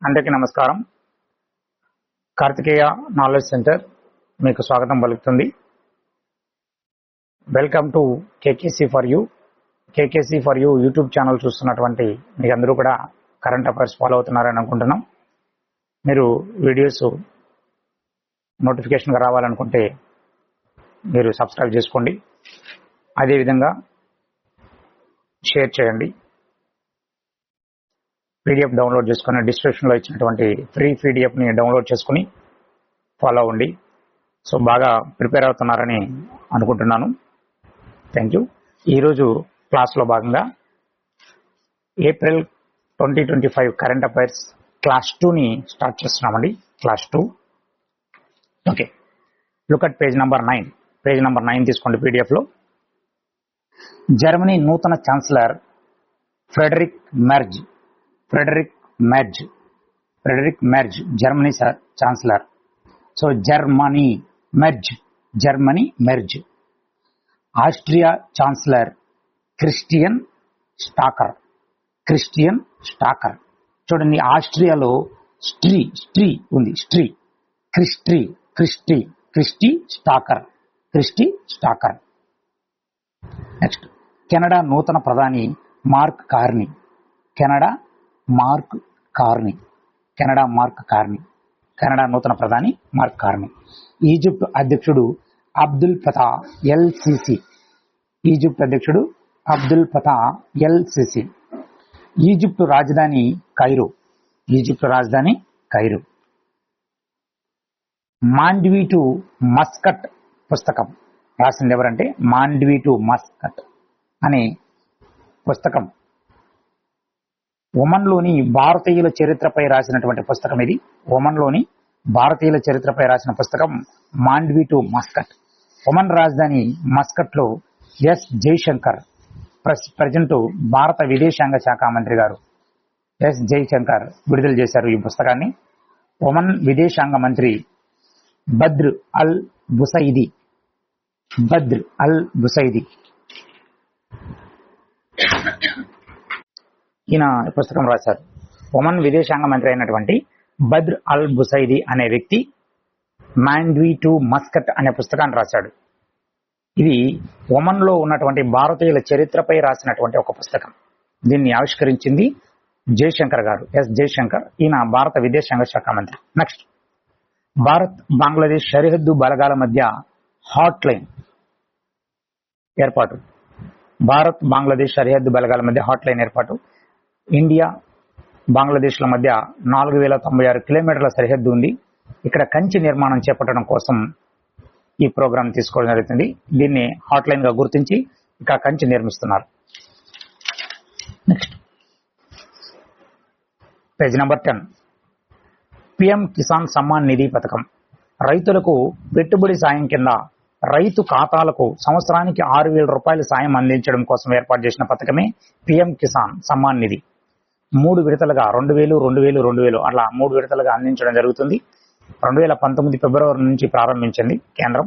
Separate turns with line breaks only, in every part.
అందరికీ నమస్కారం. Karthikeya knowledge centre మీకు స్వాగతం పలుకుతుంది. Welcome to KKC for you. KKC for you YouTube channel చూస్తున్నటువంటి మీకు అందరూ కూడా కరెంట్ అఫైర్స్ ఫాలో అవుతున్నారని అనుకుంటున్నాం. మీరు వీడియోస్ నోటిఫికేషన్గా రావాలనుకుంటే మీరు సబ్స్క్రైబ్ చేసుకోండి. అదేవిధంగా షేర్ చేయండి. పీడిఎఫ్ డౌన్లోడ్ చేసుకుని డిస్క్రిప్షన్లో ఇచ్చినటువంటి ఫ్రీ పీడిఎఫ్ని డౌన్లోడ్ చేసుకుని ఫాలో అవ్వండి. సో బాగా ప్రిపేర్ అవుతున్నారని అనుకుంటున్నాను. Thank you. ఈరోజు క్లాస్లో భాగంగా ఏప్రిల్ 2025 కరెంట్ అఫైర్స్ క్లాస్ 2ని స్టార్ట్ చేస్తున్నామండి. Class 2. Okay, look at page number 9. Page number 9 తీసుకోండి పీడిఎఫ్లో. జర్మనీ నూతన chancellor Friedrich Merz Germany chancellor. So Germany merge. Austria chancellor Christian స్టాకర్. చూడండి, ఆస్ట్రియాలో స్ట్రీ ఉంది. క్రిస్టి స్టాకర్. నెక్స్ట్, కెనడా నూతన ప్రధాని మార్క్ కార్నీ. కెనడా నూతన ప్రధాని మార్క్ కార్నీ. ఈజిప్ట్ అధ్యక్షుడు Abdul Fatah L CC. Egypt రాజధాని కైరో. మాండ్వి టు మస్కట్ పుస్తకం రాసింది ఎవరంటే మాండ్వి టు మస్కట్ అనే పుస్తకం ఒమన్లోని భారతీయుల చరిత్రపై రాసినటువంటి పుస్తకం ఇది. ఒమన్లోని భారతీయుల చరిత్రపై రాసిన పుస్తకం మాండ్వి టు మస్కట్. ఒమన్ రాజధాని మస్కట్లో ఎస్ జైశంకర్ ప్రజెంట్ భారత విదేశాంగ శాఖ మంత్రి గారు ఎస్ జైశంకర్ విడుదల చేశారు ఈ పుస్తకాన్ని. ఒమన్ విదేశాంగ మంత్రి బద్ర్ అల్ బుసైది ఈయన పుస్తకం రాశారు. ఒమన్ విదేశాంగ మంత్రి అయినటువంటి బద్ర్ అల్ బుసైది అనే వ్యక్తి మాండ్వి టు మస్కట్ అనే పుస్తకాన్ని రాశాడు. ఇది ఒమన్లో ఉన్నటువంటి భారతీయుల చరిత్రపై రాసినటువంటి ఒక పుస్తకం. దీన్ని ఆవిష్కరించింది జయశంకర్ గారు, ఎస్ జయశంకర్. ఈయన భారత విదేశాంగ శాఖ మంత్రి. నెక్స్ట్, భారత్ బంగ్లాదేశ్ సరిహద్దు బలగాల మధ్య హాట్ లైన్ ఏర్పాటు. భారత్ బంగ్లాదేశ్ సరిహద్దు బలగాల మధ్య హాట్ లైన్ ఏర్పాటు. ఇండియా బంగ్లాదేశ్ల మధ్య 4096 కిలోమీటర్ల సరిహద్దు ఉంది. ఇక్కడ కంచి నిర్మాణం చేపట్టడం కోసం ఈ ప్రోగ్రాం తీసుకోవడం జరుగుతుంది. దీన్ని హాట్ లైన్ గా గుర్తించి ఇక్కడ కంచి నిర్మిస్తున్నారు. Next, page number 10. PM Kisan Samman Nidhi పథకం రైతులకు పెట్టుబడి సాయం కింద రైతు ఖాతాలకు సంవత్సరానికి 6,000 రూపాయల సాయం అందించడం కోసం ఏర్పాటు చేసిన పథకమే పిఎం కిసాన్ సమ్మాన్ నిధి. 3 విడతలుగా 2,000 అట్లా 3 విడతలుగా అందించడం జరుగుతుంది. 2019 ఫిబ్రవరి నుంచి ప్రారంభించింది కేంద్రం.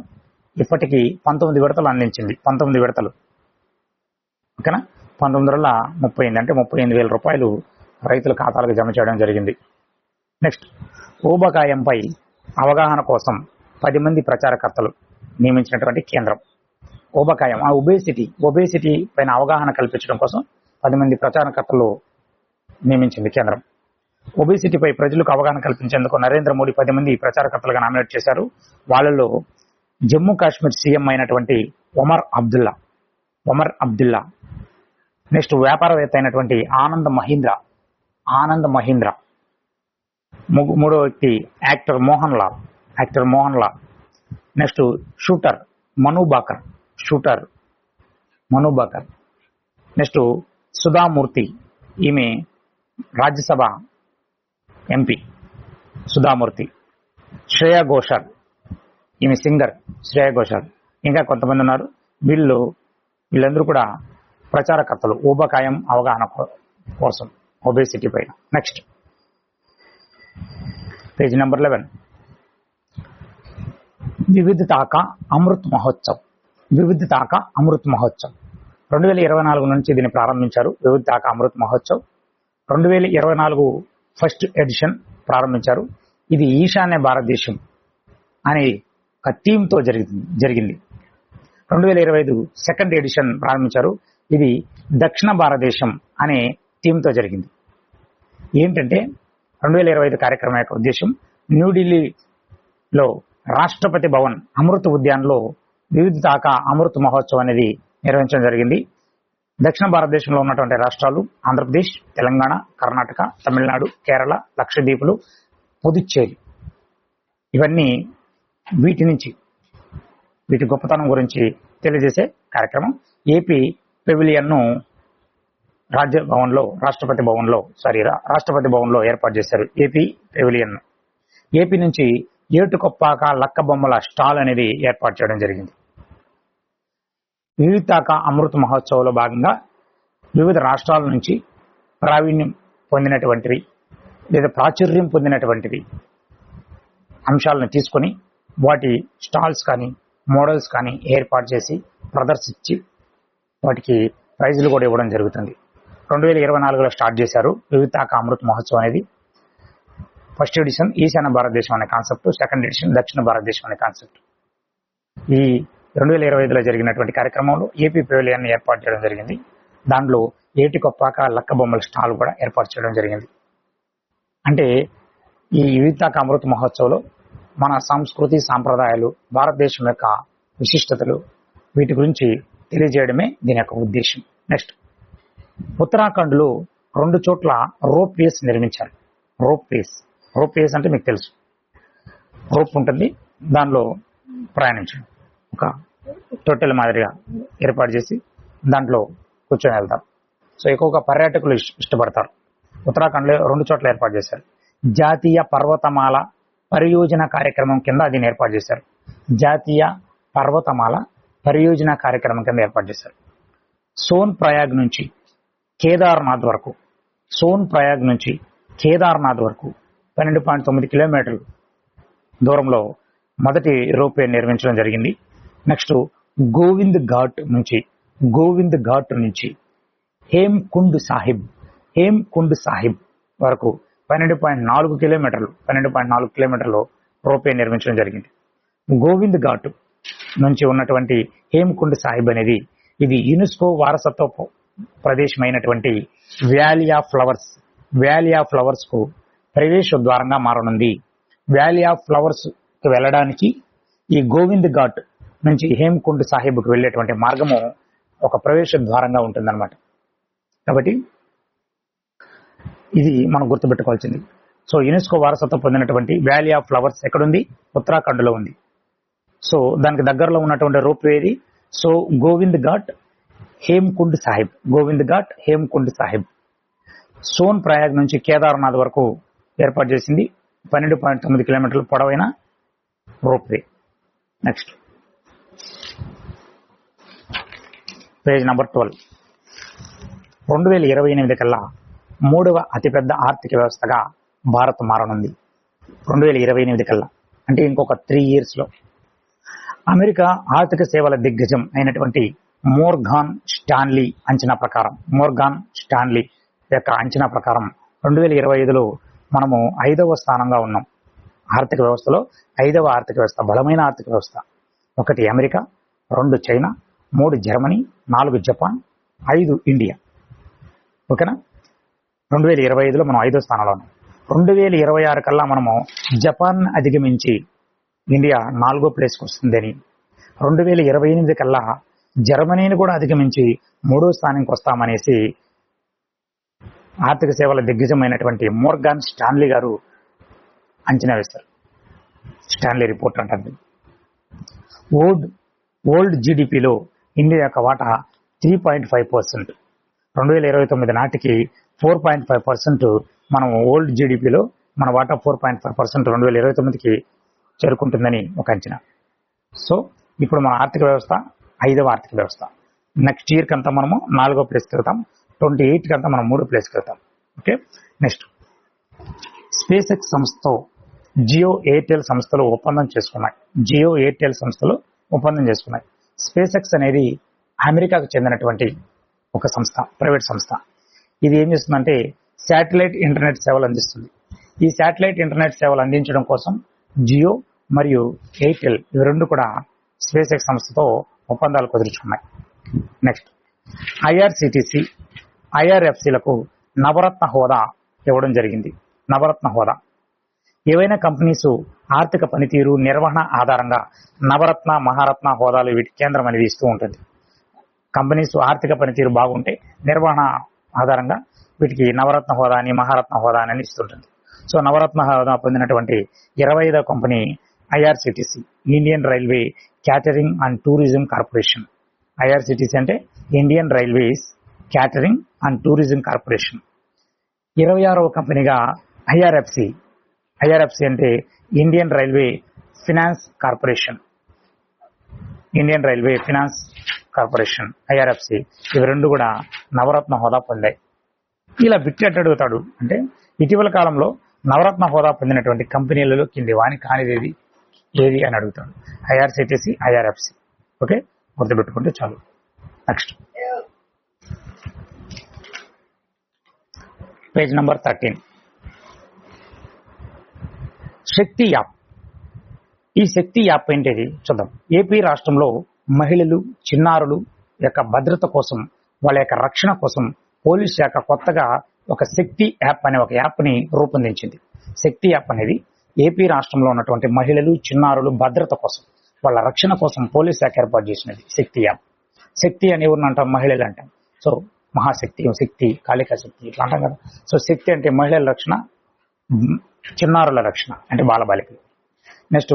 ఇప్పటికీ 19 విడతలు అందించింది. 19 విడతలు. ఓకేనా? 1930 అంటే 38,000 రూపాయలు రైతుల ఖాతాలకు జమ చేయడం జరిగింది. నెక్స్ట్, ఊబకాయంపై అవగాహన కోసం 10 మంది ప్రచారకర్తలు నియమించినటువంటి కేంద్రం. ఊబకాయం, ఒబేసిటీ పైన అవగాహన కల్పించడం కోసం 10 మంది ప్రచారకర్తలు నియమించింది కేంద్రం. ఒబేసిటీపై ప్రజలకు అవగాహన కల్పించేందుకు నరేంద్ర మోడీ 10 మంది ప్రచారకర్తలుగా నామినేట్ చేశారు. వాళ్ళలో జమ్మూ కాశ్మీర్ సీఎం అయినటువంటి ఒమర్ అబ్దుల్లా. నెక్స్ట్, వ్యాపారవేత్త అయినటువంటి ఆనంద్ మహీంద్రా. మూడో వ్యక్తి actor Mohan Lal. Next, shooter Manu Bhaker. Next, Sudha Murty. ఈమె రాజ్యసభ ఎంపీ సుధామూర్తి. శ్రేయా ఘోషాల్, ఈమె సింగర్ శ్రేయా ఘోషాల్. ఇంకా కొంతమంది ఉన్నారు. వీళ్ళందరూ కూడా ప్రచారకర్తలు ఊబకాయం అవగాహన కోసం ఒబేసిటీ పైన. Next, page number 11. Vividhta ka Amrit Mahotsav 2024 నుంచి దీన్ని ప్రారంభించారు. వివిధతాక అమృత్ మహోత్సవ్ 2024 ఫస్ట్ ఎడిషన్ ప్రారంభించారు. ఇది ఈశాన్య భారతదేశం అనే ఒక థీమ్తో జరిగింది. 2025 సెకండ్ ఎడిషన్ ప్రారంభించారు. ఇది దక్షిణ భారతదేశం అనే థీమ్తో జరిగింది. ఏంటంటే 2025 కార్యక్రమం యొక్క ఉద్దేశం న్యూఢిల్లీలో రాష్ట్రపతి భవన్ అమృత్ ఉద్యాన్లో వివిధ అమృత్ మహోత్సవం అనేది నిర్వహించడం జరిగింది. దక్షిణ భారతదేశంలో ఉన్నటువంటి రాష్ట్రాలు ఆంధ్రప్రదేశ్, తెలంగాణ, కర్ణాటక, తమిళనాడు, కేరళ, లక్షద్వీపులు, పుదుచ్చేరి, ఇవన్నీ వీటి గొప్పతనం గురించి తెలియజేసే కార్యక్రమం. ఏపీ పెవిలియన్ను రాష్ట్రపతి భవన్లో ఏర్పాటు చేశారు. AP pavilion. ఏపీ నుంచి ఏటుకొప్పాక లక్క బొమ్మల స్టాల్ అనేది ఏర్పాటు చేయడం జరిగింది. వివితాక అమృత మహోత్సవంలో భాగంగా వివిధ రాష్ట్రాల నుంచి ప్రావీణ్యం పొందినటువంటివి లేదా ప్రాచుర్యం పొందినటువంటివి అంశాలను తీసుకొని వాటి స్టాల్స్ కానీ మోడల్స్ కానీ ఏర్పాటు చేసి ప్రదర్శించి వాటికి ప్రైజులు కూడా ఇవ్వడం జరుగుతుంది. 2024లో స్టార్ట్ చేశారు వివితాక అమృత మహోత్సవం అనేది. ఫస్ట్ ఎడిషన్ ఈశాన్య భారతదేశం అనే కాన్సెప్ట్, సెకండ్ ఎడిషన్ దక్షిణ భారతదేశం అనే కాన్సెప్ట్. ఈ 2025లో జరిగినటువంటి కార్యక్రమంలో ఏపీ పెవిలియన్ ఏర్పాటు చేయడం జరిగింది. దాంట్లో ఏటికొప్పాక లక్క బొమ్మల స్టాల్ కూడా ఏర్పాటు చేయడం జరిగింది. అంటే ఈ వివితాక అమృత మహోత్సవంలో మన సంస్కృతి సాంప్రదాయాలు, భారతదేశం యొక్క విశిష్టతలు, వీటి గురించి తెలియజేయడమే దీని యొక్క ఉద్దేశం. నెక్స్ట్, ఉత్తరాఖండ్లో 2 చోట్ల రోప్ వేస్ నిర్మించారు. రోప్ వేస్ అంటే మీకు తెలుసు, రోప్ ఉంటుంది, దానిలో ప్రయాణించడం, ఒక తొట్టెల మాదిరిగా ఏర్పాటు చేసి దాంట్లో కూర్చొని వెళ్తారు. సో ఎక్కువగా పర్యాటకులు ఇష్టపడతారు. ఉత్తరాఖండ్లో 2 చోట్ల ఏర్పాటు చేశారు. జాతీయ పర్వతమాల పరియోజన కార్యక్రమం కింద దీన్ని ఏర్పాటు చేశారు. జాతీయ పర్వతమాల పరియోజన కార్యక్రమం కింద ఏర్పాటు చేశారు. సోన్ ప్రయాగ్ నుంచి కేదార్నాథ్ వరకు 12.9 కిలోమీటర్లు దూరంలో మొదటి రోప్వే నిర్మించడం జరిగింది. నెక్స్ట్, గోవింద్ ఘాట్ నుంచి హేమ్కుండ్ సాహిబ్ వరకు 12.4 కిలోమీటర్లు రోప్వే నిర్మించడం జరిగింది. గోవింద్ ఘాట్ నుంచి ఉన్నటువంటి హేమ్కుండ్ సాహిబ్ అనేది ఇది యునెస్కో వారసత్వ ప్రదేశమైనటువంటి వ్యాలీ ఆఫ్ ఫ్లవర్స్ కు ప్రవేశ ద్వారంగా మారనుంది. వ్యాలీ ఆఫ్ ఫ్లవర్స్ కు వెళ్ళడానికి ఈ గోవింద్ ఘాట్ నుంచి హేమ్కుండ్ సాహిబ్ కు వెళ్ళేటువంటి మార్గము ఒక ప్రవేశ ద్వారంగా ఉంటుందన్నమాట. కాబట్టి ఇది మనం గుర్తుపెట్టుకోవాల్సింది. సో యునెస్కో వారసత్వం పొందినటువంటి వ్యాలీ ఆఫ్ ఫ్లవర్స్ ఎక్కడుంది? ఉత్తరాఖండ్లో ఉంది. సో దానికి దగ్గరలో ఉన్నటువంటి రోప్ వే ఇది. సో గోవింద్ ఘాట్ హేమ్కుండ్ సాహిబ్ సోన్ ప్రయాగ్ నుంచి కేదార్నాథ్ వరకు ఏర్పాటు చేసింది. 12.9 కిలోమీటర్ల పొడవైన rope way. Next, page number 12. 2028 కల్లా 3వ అతిపెద్ద ఆర్థిక వ్యవస్థగా భారత్ మారనుంది. 2028 కల్లా అంటే ఇంకొక 3 years లో. అమెరికా ఆర్థిక సేవల దిగ్గజం అయినటువంటి మోర్గాన్ స్టాన్లీ యొక్క అంచనా ప్రకారం 2025లో మనము 5వ స్థానంగా ఉన్నాం. ఆర్థిక వ్యవస్థలో 5వ ఆర్థిక వ్యవస్థ, బలమైన ఆర్థిక వ్యవస్థ. 1 America, 2 China, 3 Germany, 4 Japan, 5 India. ఓకేనా? 2025లో మనం 5వ స్థానంలో ఉన్నాం. 2026 కల్లా మనము జపాన్ అధిగమించి ఇండియా 4వ ప్లేస్కి వస్తుందని, 2028 కల్లా జర్మనీని కూడా అధిగమించి 3వ స్థానానికి వస్తామనేసి ఆర్థిక సేవల దిగ్గజమైనటువంటి మోర్గాన్ స్టాన్లీ గారు అంచనా వేస్తారు. స్టాన్లీ రిపోర్ట్ అంటుంది. వరల్డ్ జీడిపిలో ఇండియా యొక్క వాటా 3.5%. 2029 నాటికి 4.5% మనం వరల్డ్ జీడిపిలో మన వాటా 4.5% 2029కి చేరుకుంటుందని ఒక అంచనా. సో ఇప్పుడు మన ఆర్థిక వ్యవస్థ 5వ ఆర్థిక వ్యవస్థ. నెక్స్ట్ ఇయర్ కంతా మనము 4వ ప్లేస్కి వెళ్తాం. 28 కంతా మనం 3వ ప్లేస్కి వెళ్తాం. ఓకే. నెక్స్ట్, స్పేస్ ఎక్స్ సంస్థతో జియో ఎయిర్టెల్ సంస్థలు ఒప్పందం చేసుకున్నాయి. స్పేస్ ఎక్స్ అనేది అమెరికాకు చెందినటువంటి ఒక సంస్థ, ప్రైవేట్ సంస్థ. ఇది ఏం చేస్తుందంటే శాటిలైట్ ఇంటర్నెట్ సేవలు అందిస్తుంది. ఈ శాటిలైట్ ఇంటర్నెట్ సేవలు అందించడం కోసం జియో మరియు ఎయిర్టెల్ ఇవి రెండు కూడా స్పేస్ ఎక్స్ సంస్థతో ఒప్పందాలు కుదుర్చుకున్నాయి. నెక్స్ట్ ఐఆర్సిటిసి, ఐఆర్ఎఫ్సిలకు నవరత్న హోదా ఇవ్వడం జరిగింది. నవరత్న హోదా ఏవైనా కంపెనీస్ ఆర్థిక పనితీరు, నిర్వహణ ఆధారంగా నవరత్న, మహారత్న హోదాలు వీటి కేంద్రం అనేది ఇస్తూ ఉంటుంది. కంపెనీస్ ఆర్థిక పనితీరు బాగుంటే నిర్వహణ ఆధారంగా వీటికి నవరత్న హోదా అని, మహారత్న హోదా అని ఇస్తుంటుంది. సో నవరత్న హోదా పొందినటువంటి 25వ company IRCTC, Indian Railway Catering and Tourism Corporation. IRCTC అంటే Indian Railways Catering and Tourism Corporation. 26వ కంపెనీగా ఐఆర్ఎఫ్సి. ఐఆర్ఎఫ్సి అంటే Indian Railway Finance Corporation. Indian Railway Finance Corporation, IRFC ఇవి రెండు కూడా నవరత్న హోదా పొందాయి. ఇలా బిట్టెట్ అడుగుతాడు అంటే ఇటీవల కాలంలో నవరత్న హోదా పొందినటువంటి కంపెనీలలో కింది వాని కానిది ఏది అని అడుగుతాడు. IRCTC, IRFC. ఓకే, గుర్తుపెట్టుకుంటే చాలు. Next page number 13. శక్తి యాప్. ఈ శక్తి యాప్ ఏంటిది చూద్దాం. ఏపీ రాష్ట్రంలో మహిళలు, చిన్నారులు యొక్క భద్రత కోసం, వాళ్ళ యొక్క రక్షణ కోసం పోలీస్ శాఖ కొత్తగా ఒక శక్తి యాప్ అనే ఒక యాప్ని రూపొందించింది. శక్తి యాప్ అనేది ఏపీ రాష్ట్రంలో ఉన్నటువంటి మహిళలు, చిన్నారులు భద్రత కోసం, వాళ్ళ రక్షణ కోసం పోలీస్ శాఖ ఏర్పాటు చేసినది శక్తి యాప్. శక్తి అని ఎవరిని అంటాం? మహిళలు అంటాం. సో మహాశక్తి, శక్తి, కాళికా శక్తి ఇట్లా అంటాం కదా. సో శక్తి అంటే మహిళల రక్షణ, చిన్నారుల రక్షణ అంటే బాలబాలికలు. నెక్స్ట్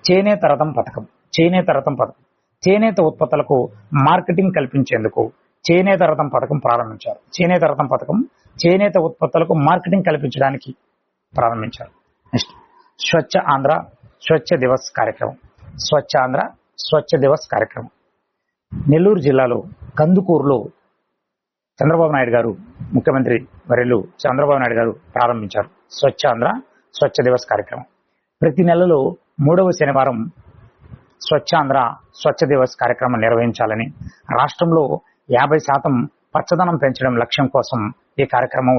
చేనేత రథం పథకం. చేనేత రథం పథకం చేనేత ఉత్పత్తులకు మార్కెటింగ్ కల్పించేందుకు చేనేత రథం పథకం ప్రారంభించారు. చేనేత రథం పథకం చేనేత ఉత్పత్తులకు మార్కెటింగ్ కల్పించడానికి ప్రారంభించారు. నెక్స్ట్ స్వచ్ఛ ఆంధ్ర స్వచ్ఛ దివస్ కార్యక్రమం. స్వచ్ఛ ఆంధ్ర స్వచ్ఛ దివస్ కార్యక్రమం నెల్లూరు జిల్లాలో కందుకూరులో చంద్రబాబు నాయుడు గారు, ముఖ్యమంత్రి వర్యులు చంద్రబాబు నాయుడు గారు ప్రారంభించారు స్వచ్ఛ ఆంధ్ర స్వచ్ఛ దివస్ కార్యక్రమం. ప్రతి నెలలో 3వ శనివారం స్వచ్ఛాంధ్ర స్వచ్ఛ దివస్ కార్యక్రమం నిర్వహించాలని, రాష్ట్రంలో 50% పచ్చదనం పెంచడం లక్ష్యం కోసం ఈ కార్యక్రమం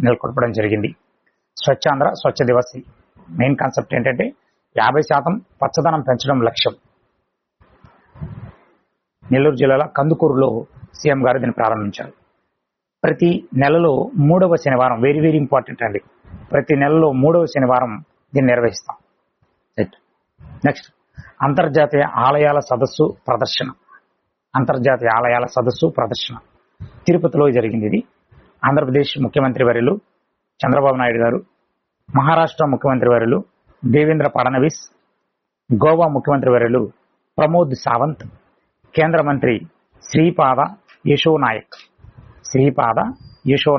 నెలకొల్పడం జరిగింది. స్వచ్ఛాంధ్ర స్వచ్ఛ దివస్ మెయిన్ కాన్సెప్ట్ ఏంటంటే 50% పచ్చదనం పెంచడం లక్ష్యం. నెల్లూరు జిల్లాలో కందుకూరులో సీఎం గారు దీన్ని ప్రారంభించారు. ప్రతి నెలలో 3వ శనివారం, వెరీ వెరీ ఇంపార్టెంట్ అండి, ప్రతి నెలలో 3వ శనివారం దీన్ని నిర్వహిస్తాం. నెక్స్ట్ అంతర్జాతీయ ఆలయాల సదస్సు ప్రదర్శన. అంతర్జాతీయ ఆలయాల సదస్సు ప్రదర్శన తిరుపతిలో జరిగింది. ఇది ఆంధ్రప్రదేశ్ ముఖ్యమంత్రి వర్యులు చంద్రబాబు నాయుడు గారు, మహారాష్ట్ర ముఖ్యమంత్రి వర్యులు దేవేంద్ర ఫడ్నవీస్, గోవా ముఖ్యమంత్రి వర్యులు ప్రమోద్ సావంత్, కేంద్ర మంత్రి శ్రీపాద యశో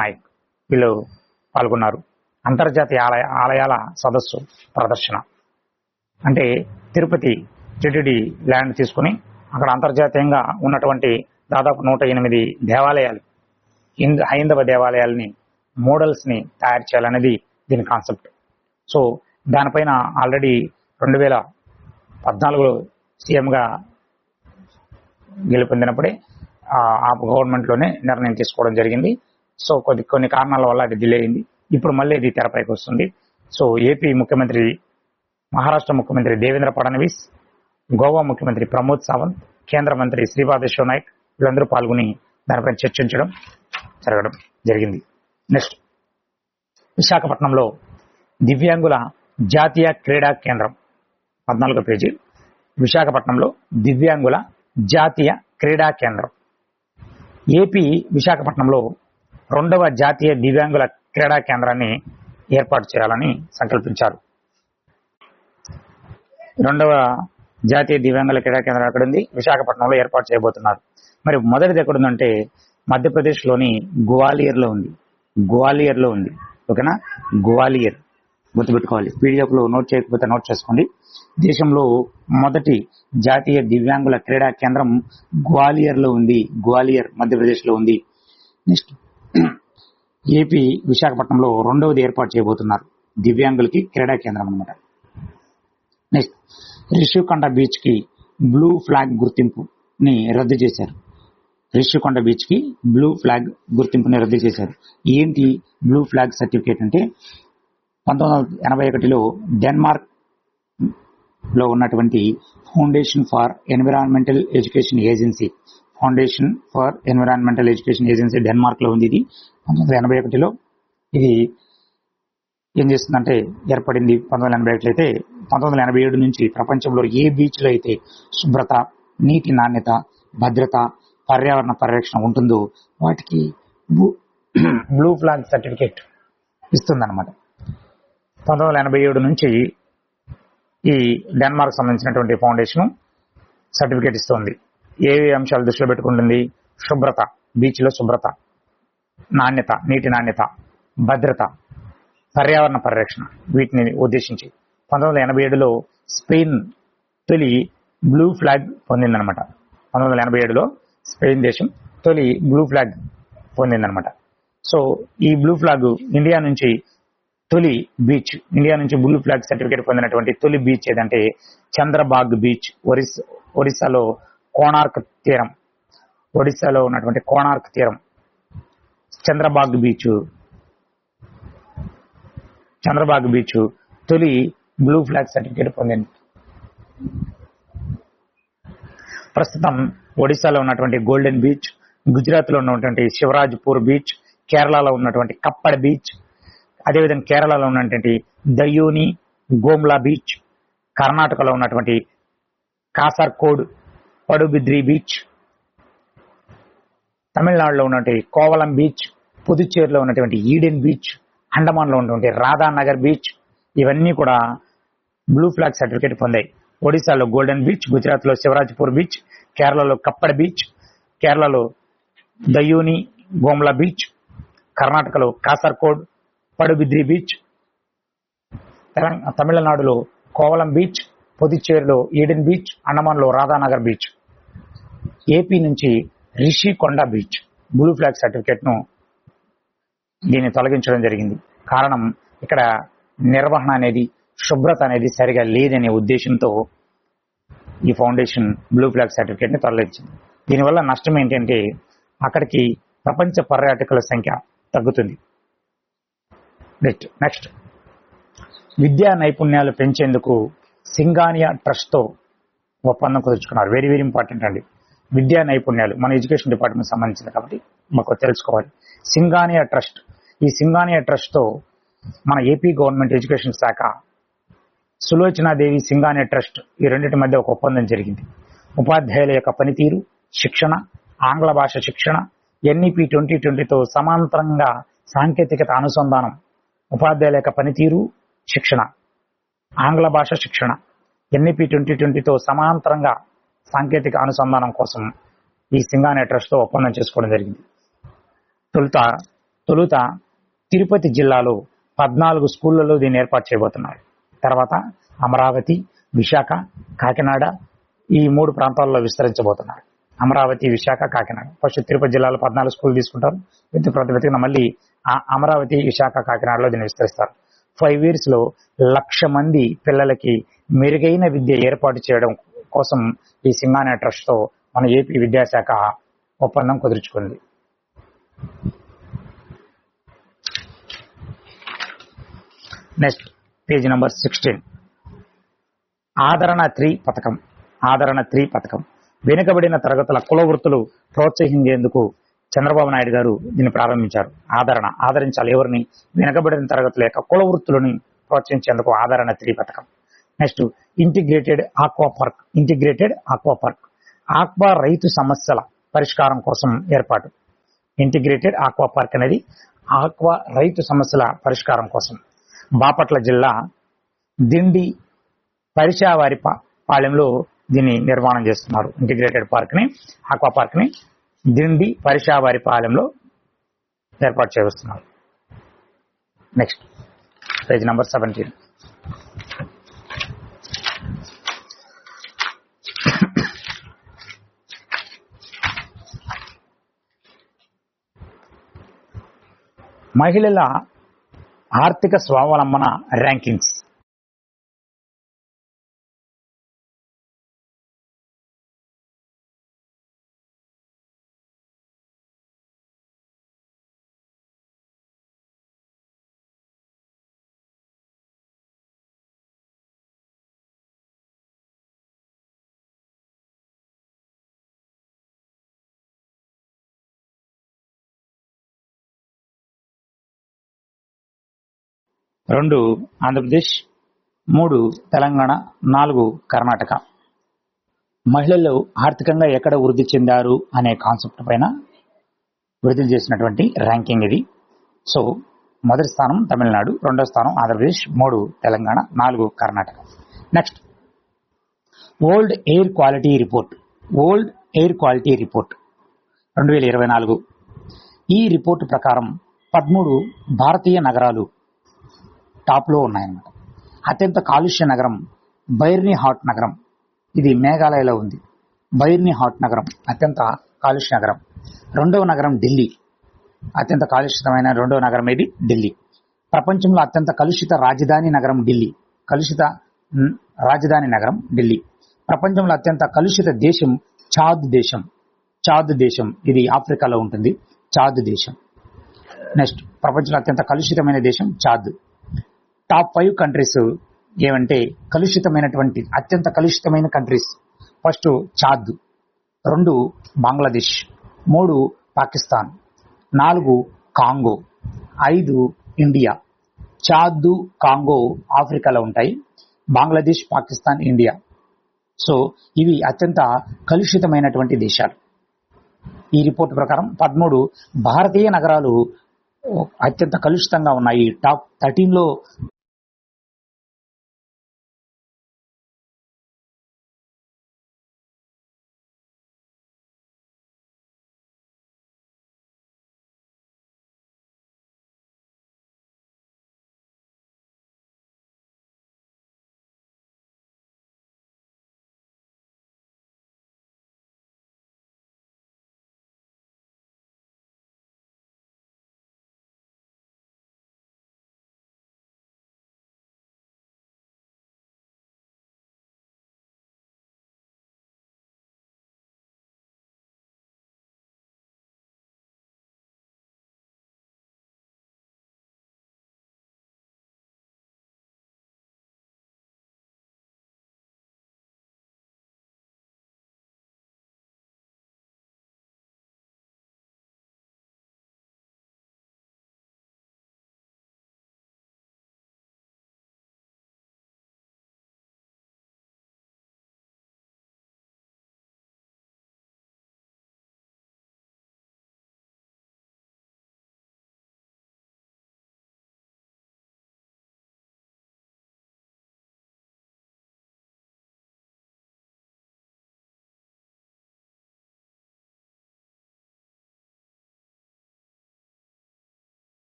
నాయక్ వీళ్ళు పాల్గొన్నారు. అంతర్జాతీయ ఆలయాల సదస్సు ప్రదర్శన అంటే తిరుపతి టిటిడి ల్యాండ్ తీసుకుని అక్కడ అంతర్జాతీయంగా ఉన్నటువంటి దాదాపు 108 దేవాలయాలు, హైందవ దేవాలయాలని మోడల్స్ని తయారు చేయాలనేది దీని కాన్సెప్ట్. సో దానిపైన ఆల్రెడీ 2014లో సీఎంగా గెలుపొందినప్పుడే ఆ గవర్నమెంట్లోనే నిర్ణయం తీసుకోవడం జరిగింది. సో కొన్ని కారణాల వల్ల అది డిలే అయింది. ఇప్పుడు మళ్ళీ ఇది తెరపైకి వస్తుంది. సో ఏపీ ముఖ్యమంత్రి, మహారాష్ట్ర ముఖ్యమంత్రి దేవేంద్ర ఫడ్నవీస్, గోవా ముఖ్యమంత్రి ప్రమోద్ సావంత్, కేంద్ర మంత్రి శ్రీపాద యశో నాయక్ వీళ్ళందరూ పాల్గొని దానిపై చర్చించడం జరగడం జరిగింది. నెక్స్ట్ విశాఖపట్నంలో దివ్యాంగుల జాతీయ క్రీడా కేంద్రం. 14వ పేజీ. విశాఖపట్నంలో దివ్యాంగుల జాతీయ క్రీడా కేంద్రం. ఏపీ విశాఖపట్నంలో 2వ జాతీయ దివ్యాంగుల క్రీడా కేంద్రాన్ని ఏర్పాటు చేయాలని సంకల్పించారు. 2వ జాతీయ దివ్యాంగుల క్రీడా కేంద్రం ఎక్కడుంది? విశాఖపట్నంలో ఏర్పాటు చేయబోతున్నారు. మరి మొదటిది ఎక్కడుందంటే మధ్యప్రదేశ్లోని గ్వాలియర్లో ఉంది. ఓకేనా, గ్వాలియర్ గుర్తుపెట్టుకోవాలి. పీడిఎఫ్లో నోట్ చేయకపోతే నోట్ చేసుకోండి. దేశంలో మొదటి జాతీయ దివ్యాంగుల క్రీడా కేంద్రం గ్వాలియర్లో ఉంది. గ్వాలియర్ మధ్యప్రదేశ్లో ఉంది. నెక్స్ట్ ఏపీ విశాఖపట్నంలో 2వది ఏర్పాటు చేయబోతున్నారు, దివ్యాంగులకి క్రీడా కేంద్రం అనమాట. నెక్స్ట్ రిషికొండ బీచ్ కి బ్లూ ఫ్లాగ్ గుర్తింపుని రద్దు చేశారు. రిషికొండ బీచ్ కి బ్లూ ఫ్లాగ్ గుర్తింపుని రద్దు చేశారు. ఏంటి బ్లూ ఫ్లాగ్ సర్టిఫికేట్ అంటే 1981లో డెన్మార్క్ లో ఉన్నటువంటి foundation for environmental education agency Denmark లో ఉంది. ఇది 1981లో ఇది ఏం చేస్తుందంటే ఏర్పడింది 1981 అయితే 1987 నుంచి ప్రపంచంలో ఏ బీచ్ లో అయితే శుభ్రత, నీటి నాణ్యత, భద్రత, పర్యావరణ పరిరక్షణ ఉంటుందో వాటికి బ్లూ ఫ్లాగ్ సర్టిఫికేట్ ఇస్తుందన్నమాట. 1987 నుంచి ఈ డెన్మార్క్ సంబంధించినటువంటి ఫౌండేషన్ సర్టిఫికేట్ ఇస్తుంది. ఏ అంశాలు దృష్టిలో పెట్టుకుంటుంది? శుభ్రత, బీచ్ లో శుభ్రత, నాణ్యత, నీటి నాణ్యత, భద్రత, పర్యావరణ పరిరక్షణ, వీటిని ఉద్దేశించి 1987లో స్పెయిన్ తొలి బ్లూ ఫ్లాగ్ పొందిందనమాట. 1987లో స్పెయిన్ దేశం తొలి బ్లూ ఫ్లాగ్ పొందిందనమాట. సో ఈ బ్లూ ఫ్లాగ్ ఇండియా నుంచి బ్లూ ఫ్లాగ్ సర్టిఫికేట్ పొందినటువంటి తొలి బీచ్ ఏదంటే చంద్రబాగ్ బీచ్, ఒడిశాలో ఉన్నటువంటి కోణార్క్ తీరం చంద్రబాగ్ బీచ్ తొలి బ్లూ ఫ్లాగ్ సర్టిఫికేట్ పొందింది. ప్రస్తుతం ఒడిశాలో ఉన్నటువంటి గోల్డెన్ బీచ్, గుజరాత్ లో ఉన్నటువంటి శివరాజ్పూర్ బీచ్, కేరళలో ఉన్నటువంటి కప్పడ్ బీచ్, అదేవిధంగా కేరళలో ఉన్నటువంటి దయోని గోమ్లా బీచ్, కర్ణాటకలో ఉన్నటువంటి కాసర్కోడ్ పడుబిద్రి బీచ్, తమిళనాడులో ఉన్నటువంటి కోవలం బీచ్, పుదుచ్చేరిలో ఉన్నటువంటి ఈడెన్ బీచ్, అండమాన్ లో ఉన్నటువంటి రాధానగర్ బీచ్, ఇవన్నీ కూడా బ్లూ ఫ్లాగ్ సర్టిఫికేట్ పొందాయి. ఒడిశాలో గోల్డెన్ బీచ్, గుజరాత్ లో శివరాజ్పూర్ బీచ్, కేరళలో కప్పడ్ బీచ్, కేరళలో దయోని గోమ్లా బీచ్, కర్ణాటకలో కాసర్కోడ్ పడుబిద్రి బీచ్, తమిళనాడులో కోవలం బీచ్, పుదుచ్చేరిలో ఈడెన్ బీచ్, అండమాన్ లో రాధానగర్ బీచ్, ఏపీ నుంచి Rishikonda beach blue flag certificate ను దీన్ని తొలగించడం జరిగింది. కారణం ఇక్కడ నిర్వహణ అనేది, శుభ్రత అనేది సరిగా లేదనే ఉద్దేశంతో ఈ ఫౌండేషన్ బ్లూ ఫ్లాగ్ సర్టిఫికేట్ ని తొలగించింది. దీనివల్ల నష్టం ఏంటంటే అక్కడికి ప్రపంచ పర్యాటకుల సంఖ్య తగ్గుతుంది. నెక్స్ట్ విద్యా నైపుణ్యాలు పెంచేందుకు సింగానియా ట్రస్ట్ తో ఒప్పందం కుదుర్చుకున్నారు. వెరీ వెరీ ఇంపార్టెంట్ అండి. విద్యా నైపుణ్యాలు మన ఎడ్యుకేషన్ డిపార్ట్మెంట్ సంబంధించింది కాబట్టి మాకు తెలుసుకోవాలి. సింగానియా ట్రస్ట్, ఈ సింగానియా ట్రస్ట్ తో మన ఏపీ గవర్నమెంట్ ఎడ్యుకేషన్ శాఖ సులోచనాదేవి సింగానియా ట్రస్ట్ ఈ రెండింటి మధ్య ఒక ఒప్పందం జరిగింది. ఉపాధ్యాయుల యొక్క పనితీరు, శిక్షణ, ఆంగ్ల భాష శిక్షణ, NEP 2020తో సమాంతరంగా సాంకేతికత అనుసంధానం, ఉపాధ్యాయుల యొక్క పనితీరు, శిక్షణ, ఆంగ్ల భాష శిక్షణ, NEP 2020తో సమాంతరంగా సాంకేతిక అనుసంధానం కోసం ఈ సింగానియా ట్రస్ట్ తో ఒప్పందం చేసుకోవడం జరిగింది. తొలుత తిరుపతి జిల్లాలో 14 స్కూళ్లలో దీన్ని ఏర్పాటు చేయబోతున్నారు. తర్వాత అమరావతి, విశాఖ, కాకినాడ ఈ 3 ప్రాంతాల్లో విస్తరించబోతున్నారు. అమరావతి, విశాఖ, కాకినాడ. ఫస్ట్ తిరుపతి జిల్లాలో 14 స్కూల్ తీసుకుంటారు. వెతికిన మళ్ళీ అమరావతి, విశాఖ, కాకినాడలో దీన్ని విస్తరిస్తారు. 5 years లో 1,00,000 మంది పిల్లలకి మెరుగైన విద్య ఏర్పాటు చేయడం కోసం ఈ సింగానియా ట్రస్ట్ తో మన ఏపీ విద్యాశాఖ ఒప్పందం కుదుర్చుకుంది. Next page number 16. ఆదరణ 3 పథకం వెనుకబడిన తరగతుల కుల వృత్తులు ప్రోత్సహించేందుకు చంద్రబాబు నాయుడు గారు దీన్ని ప్రారంభించారు. ఆదరించాలి ఎవరిని? వెనుకబడిన తరగతుల యొక్క కుల వృత్తులను ప్రోత్సహించేందుకు ఆదరణ 3 పథకం. Next integrated aqua park aqua రైతు సమస్యల పరిష్కారం కోసం ఏర్పాటు. ఇంటిగ్రేటెడ్ ఆక్వా పార్క్ అనేది ఆక్వా రైతు సమస్యల పరిష్కారం కోసం బాపట్ల జిల్లా దిండి పరిశావారి పాలెంలో దీన్ని నిర్మాణం చేస్తున్నారు. ఇంటిగ్రేటెడ్ పార్క్ ని, ఆక్వా పార్క్ ని దిండి పరిశావారి పాలెంలో ఏర్పాటు చేస్తున్నారు. Next page number 17. మహిళల ఆర్థిక స్వావలంబన ర్యాంకింగ్స్. 2 ఆంధ్రప్రదేశ్, 3 తెలంగాణ, 4 కర్ణాటక. మహిళలు ఆర్థికంగా ఎక్కడ వృద్ధి చెందారు అనే కాన్సెప్ట్ పైన విడుదల చేసినటువంటి ర్యాంకింగ్ ఇది. సో మొదటి స్థానం తమిళనాడు, రెండో స్థానం Andhra Pradesh, 3 Telangana, 4 Karnataka. Next world air quality report. World air quality report 2024. ఈ రిపోర్టు ప్రకారం 13 భారతీయ నగరాలు టాప్లో ఉన్నాయన్నమాట. అత్యంత కాలుష్య నగరం బైర్నీ హాట్ నగరం, ఇది మేఘాలయలో ఉంది. బైర్నీ హాట్ నగరం అత్యంత కాలుష్య నగరం. రెండవ నగరం ఢిల్లీ, అత్యంత కాలుష్యమైన రెండవ నగరం ఏది? ఢిల్లీ. ప్రపంచంలో అత్యంత కలుషిత రాజధాని నగరం ఢిల్లీ, కలుషిత రాజధాని నగరం ఢిల్లీ. ప్రపంచంలో అత్యంత కలుషిత దేశం చాద్ దేశం. చాద్ దేశం ఇది ఆఫ్రికాలో ఉంటుంది. చాద్ దేశం. నెక్స్ట్ ప్రపంచంలో అత్యంత కలుషితమైన దేశం చాద్. టాప్ 5 కంట్రీస్ ఏమంటే కలుషితమైనటువంటి అత్యంత కలుషితమైన countries. First Chad, 2 Bangladesh, 3 Pakistan, 4 Congo, 5 India. Chad, Congo ఆఫ్రికాలో ఉంటాయి. బంగ్లాదేశ్, పాకిస్తాన్, ఇండియా. సో ఇవి అత్యంత కలుషితమైనటువంటి దేశాలు. ఈ రిపోర్ట్ ప్రకారం 13 భారతీయ నగరాలు అత్యంత కలుషితంగా ఉన్నాయి. టాప్ 13లో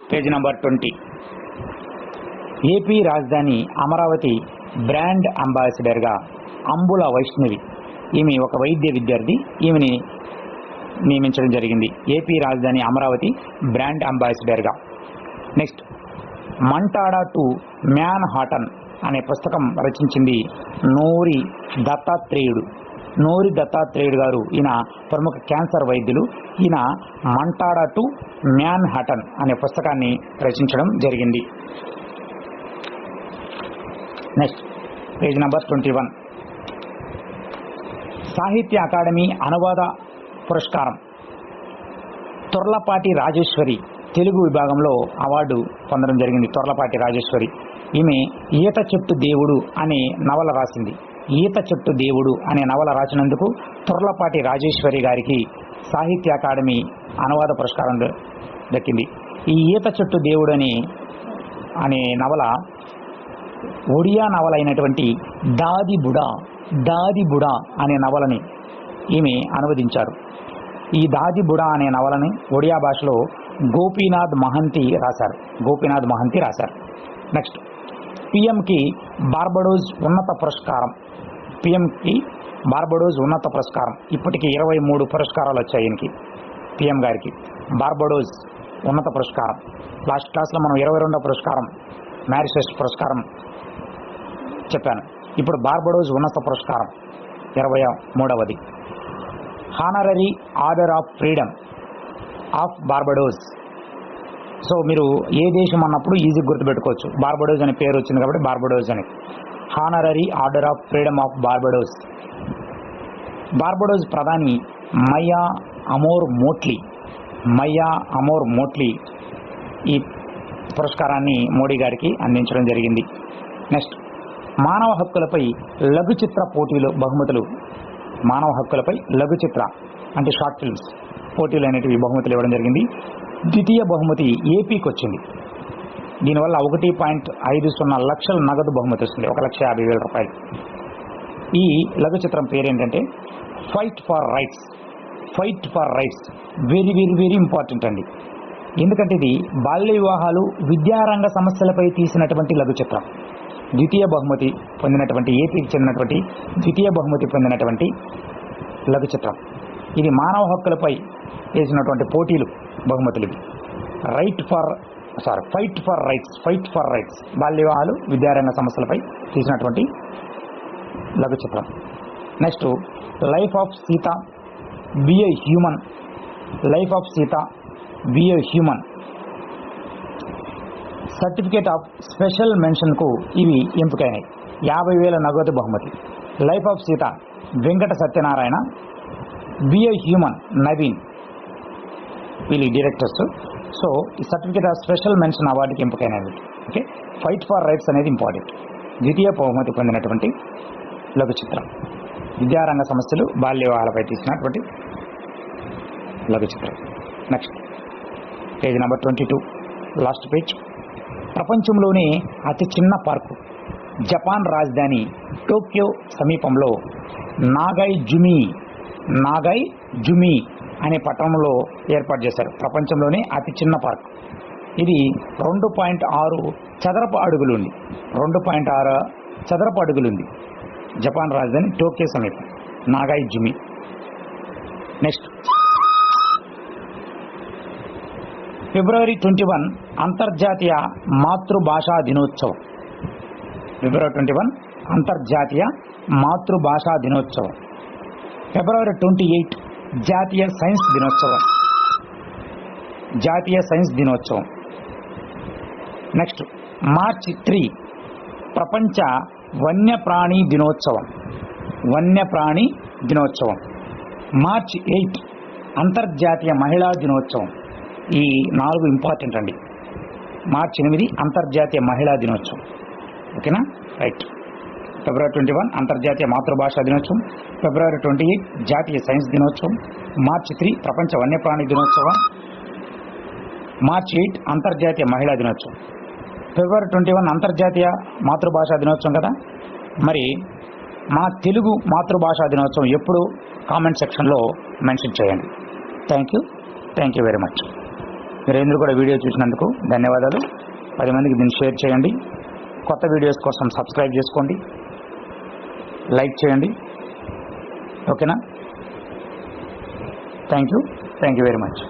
పేజ్ నెంబర్ 20. ఏపీ రాజధాని అమరావతి బ్రాండ్ అంబాసిడర్గా అంబుల వైష్ణవి, ఈమె ఒక వైద్య విద్యార్థి, ఈమెని నియమించడం జరిగింది ఏపీ రాజధాని అమరావతి బ్రాండ్ అంబాసిడర్గా. Next, Mantada to Manhattan అనే పుస్తకం రచించింది నోరి దత్తాత్రేయుడు గారు. ఈయన ప్రముఖ క్యాన్సర్ వైద్యులు. ఈయన మంటాడా టు మ్యాన్ హాటన్ అనే పుస్తకాన్ని రచించడం జరిగింది. Next, page number 21. సాహిత్య అకాడమీ అనువాద పురస్కారం తొర్లపాటి రాజేశ్వరి తెలుగు విభాగంలో అవార్డు పొందడం జరిగింది. తొర్లపాటి రాజేశ్వరి ఈమె ఈత చెట్టు దేవుడు అనే నవల రాసింది. ఈత చెట్టు దేవుడు అనే నవల రాసినందుకు తొర్లపాటి రాజేశ్వరి గారికి సాహిత్య అకాడమీ అనువాద పురస్కారం దక్కింది. ఈ ఈత చెట్టు దేవుడు అనే నవల ఒడియా నవల అయినటువంటి దాది బుడా అనే నవలని ఈమె అనువదించారు. ఈ దాది బుడా అనే నవలని ఒడియా భాషలో గోపీనాథ్ మహంతి రాశారు. నెక్స్ట్, పిఎంకి బార్బడోస్ ఉన్నత పురస్కారం. ఇప్పటికి 23 పురస్కారాలు వచ్చాయి ఈయనకి, పిఎం గారికి. బార్బడోస్ ఉన్నత పురస్కారం. లాస్ట్ క్లాస్లో మనం 22వ పురస్కారం మ్యారిషస్ పురస్కారం చెప్పాను. ఇప్పుడు బార్బడోస్ ఉన్నత పురస్కారం 23వది. Honorary Order of Freedom of Barbados. So మీరు ఏ దేశం అన్నప్పుడు ఈజీ గుర్తుపెట్టుకోవచ్చు. బార్బడోస్ అనే పేరు వచ్చింది కాబట్టి బార్బడోస్ అని. Honorary Order of Freedom of Barbados. Barbados ప్రధాని మయా అమోర్ మోట్లీ ఈ పురస్కారాన్ని మోడీ గారికి అందించడం జరిగింది. నెక్స్ట్, మానవ హక్కులపై లఘు చిత్ర పోటీలు బహుమతులు. మానవ హక్కులపై లఘు చిత్ర అంటే షార్ట్ ఫిల్మ్స్ పోటీలు అనేటివి బహుమతులు ఇవ్వడం జరిగింది. ద్వితీయ బహుమతి ఏపీకి వచ్చింది. దీనివల్ల 1.50 లక్షల నగదు బహుమతి వస్తుంది, 1,50,000 రూపాయలు. ఈ లఘు చిత్రం పేరేంటంటే fight for rights. Very very very important అండి. ఎందుకంటే ఇది బాల్య వివాహాలు, విద్యారంగ సమస్యలపై తీసినటువంటి లఘు చిత్రం. ద్వితీయ బహుమతి పొందినటువంటి ఏపీకి చెందినటువంటి ద్వితీయ బహుమతి పొందినటువంటి లఘు చిత్రం. ఇది మానవ హక్కులపై వేసినటువంటి పోటీలు బహుమతులు. ఫైట్ ఫర్ రైట్స్ బాల్య వివాహాలు, విద్యారంగ సమస్యలపై తీసినటువంటి లఘు చిత్రం. Next, life of Sita be a human. Certificate of special మెన్షన్కు ఇవి ఎంపికైనాయి. 50,000 నగదు బహుమతి. Life of Sita Venkata Satyanarayana, be a human Naveen, వీళ్ళు డైరెక్టర్స్. సో ఈ సర్టిఫికేట్ ఆఫ్ స్పెషల్ మెన్షన్ అవార్డుకి ఎంపికైనది. ఓకే, ఫైట్ ఫర్ రైట్స్ అనేది ఇంపార్టెంట్. ద్వితీయ బహుమతి పొందినటువంటి లఘు చిత్రం. విద్యారంగ సమస్యలు, బాల్య వివాహాలపై తీసినటువంటి లఘు చిత్రం. Next, page number 22, last page. ప్రపంచంలోనే అతి చిన్న పార్కు జపాన్ రాజధాని టోక్యో సమీపంలో నాగాయ్ జుమి అనే పట్టణంలో ఏర్పాటు చేశారు. ప్రపంచంలోనే అతి చిన్న పార్క్. ఇది 2.6 చదరపు అడుగులుంది. జపాన్ రాజధాని టోక్యో సమీపం నాగాయ్ జుమి. నెక్స్ట్, ఫిబ్రవరి 21 అంతర్జాతీయ మాతృభాషా దినోత్సవం. ఫిబ్రవరి 28 జాతీయ సైన్స్ దినోత్సవం. నెక్స్ట్, మార్చి 3 ప్రపంచ వన్యప్రాణి దినోత్సవం. మార్చి 8 అంతర్జాతీయ మహిళా దినోత్సవం. ఈ 4 ఇంపార్టెంట్ అండి. మార్చి 8 అంతర్జాతీయ మహిళా దినోత్సవం. ఓకేనా, రైట్. ఫిబ్రవరి 21 అంతర్జాతీయ మాతృభాషా దినోత్సవం. ఫిబ్రవరి 28 జాతీయ సైన్స్ దినోత్సవం. మార్చి 3 ప్రపంచ వన్యప్రాణి దినోత్సవం. మార్చి 8 అంతర్జాతీయ మహిళా దినోత్సవం. ఫిబ్రవరి 21 అంతర్జాతీయ మాతృభాషా దినోత్సవం కదా. మరి మా తెలుగు మాతృభాషా దినోత్సవం ఎప్పుడు కామెంట్ సెక్షన్లో మెన్షన్ చేయండి. Thank you very much. మీరందరూ కూడా వీడియో చూసినందుకు ధన్యవాదాలు. 10 మందికి దీన్ని షేర్ చేయండి. కొత్త వీడియోస్ కోసం సబ్స్క్రైబ్ చేసుకోండి, లైక్ చేయండి. ఓకేనా? Thank you very much.